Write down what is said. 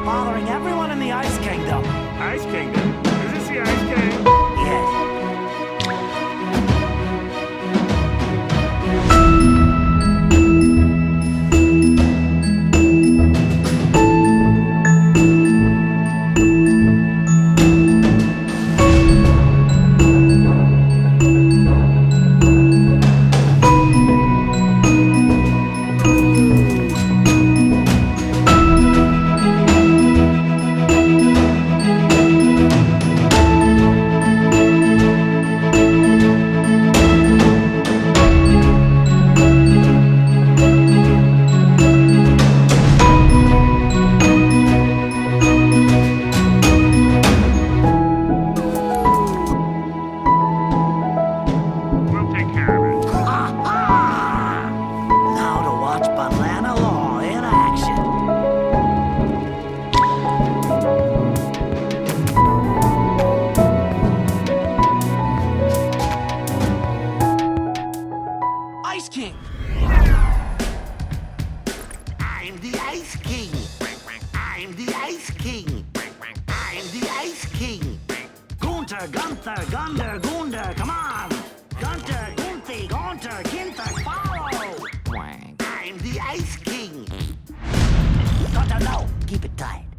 It's bothering everyone in the Ice Kingdom. Ice Kingdom? Is this the Ice King? Yes. Gunther, Gunder, Gunder, come on! Gunter, Gunther, Gunter, Ginter, follow! I'm the Ice King! Gunter, no! Keep it tight.